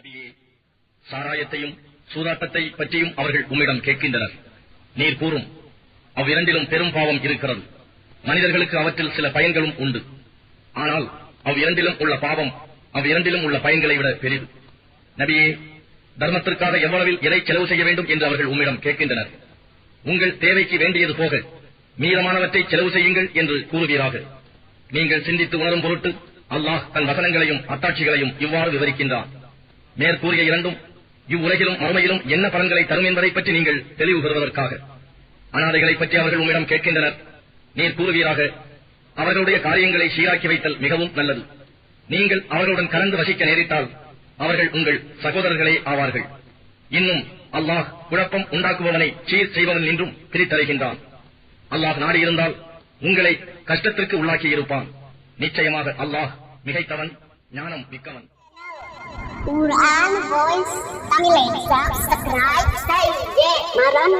நபியே, சாராயத்தையும் சூதாட்டத்தை பற்றியும் அவர்கள் உம்மிடம் கேட்கின்றனர். நீர் கூறும், அவ்விரண்டிலும் பெரும் பாவம் இருக்கிறது. மனிதர்களுக்கு அவற்றில் சில பயன்களும் உண்டு. ஆனால் அவ்விரண்டிலும் உள்ள பாவம் அவ்விரண்டிலும் உள்ள பயன்களை விட பெரிது. நபியே, தர்மத்திற்காக எவ்வளவில் எதை செலவு செய்ய வேண்டும் என்று அவர்கள் உம்மிடம் கேட்கின்றனர். உங்கள் தேவைக்கு வேண்டியது போக மீதமானவற்றை செலவு செய்யுங்கள் என்று கூறுவீராக. நீங்கள் சிந்தித்து உணரும் பொருட்டு அல்லாஹ் தன் வசனங்களையும் அத்தாட்சிகளையும் இவ்வாறு விவரிக்கின்றான். மேற்கூறிய இரண்டும் இவ்வுலகிலும் மறுமையிலும் என்ன பலன்களை தரும் என்பதை பற்றி நீங்கள் தெளிவு பெறுவதற்காக. அனாதைகளை பற்றி அவர்கள் உம்மிடம் கேட்கின்றனர். நீர் கூறுவீராக, அவர்களுடைய காரியங்களை சீராக்கி வைத்தல் மிகவும் நல்லது. நீங்கள் அவர்களுடன் கலந்து வசிக்க நேரிட்டால் அவர்கள் உங்கள் சகோதரர்களே ஆவார்கள். இன்னும் அல்லாஹ் குழப்பம் உண்டாக்குபவனை சீர் செய்பவன் என்றும் பிரித்தறிகின்றான். அல்லாஹ் நாடியிருந்தால் உங்களை கஷ்டத்திற்கு உள்ளாக்கியிருப்பான். நிச்சயமாக அல்லாஹ் மிகைத்தவன், ஞானம் மிக்கவன். Quran Voice Tamil Subscribe, stay, Maran